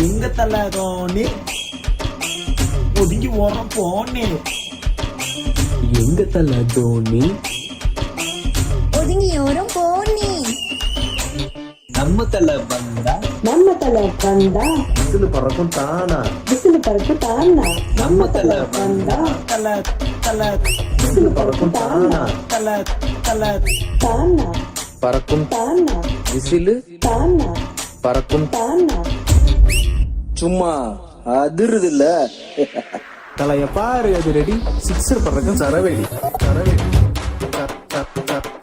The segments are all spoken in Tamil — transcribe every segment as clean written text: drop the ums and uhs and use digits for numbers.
எங்க தல தோனி ஒதுங்கி ஓரம் போனே. எங்க தல தோனி ஒதுங்கி ஓரம் போனே. நம்ம தல வந்தா விசிலு பறக்கும் தானா. நம்ம தல வந்தா தல தல விசிலு பறக்கும் தானா. தல பறக்கும் விசிலு பறக்கும் சும்மா அதிருது இல்ல. தலைய பாரு, அது ரெடி. சிக்ஸர் பறக்கும் சரவெடி.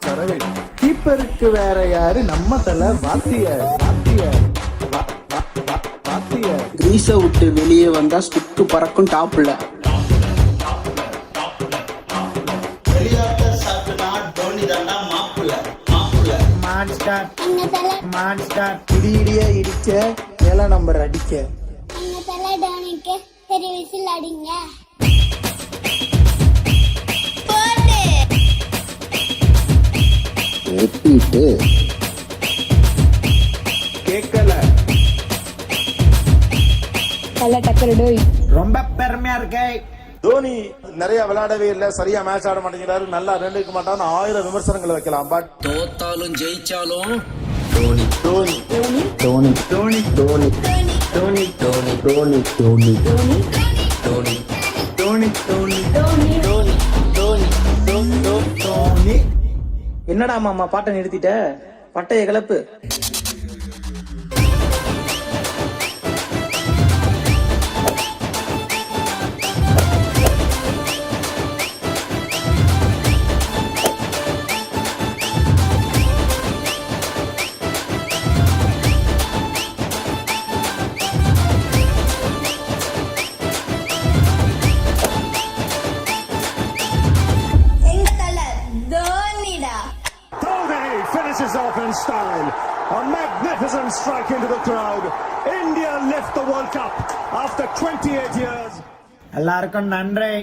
சரவெடி. கீப்பருக்கு வேற யாரு? நம்ம தலை வாத்தியார். கிரீஸ விட்டு வெளியே வந்தா ஸ்டிக்கு பறக்கும் டாப்ல. மான்ஸ்டர் இடிய இடிக்க 7 நம்பர் அடிக்க. விசில் அடிங்க. கேக்கல. ரொம்ப பெருமையா இருக்கே. தோனி நிறைய விளையாடவே இல்ல, சரியா மேட்ச் ஆட மாட்டேங்கிறாரு, நல்லா ரன் எடுக்க மாட்டான்னு 1000 விமர்சனங்களை வைக்கலாம். பட் தோத்தாலும் ஜெயிச்சாலும் தோனி தோனி தோனி தோனி தோனி தோனி தோனி தோனி தோனி தோனி தோனி தோனி. என்னடா மாமா பாட்டை நிறுத்திட்ட? பட்டைய club. Finishes off in style. A magnificent strike into the crowd. India lift the World Cup after 28 years. எல்லாருக்கும் நன்றி.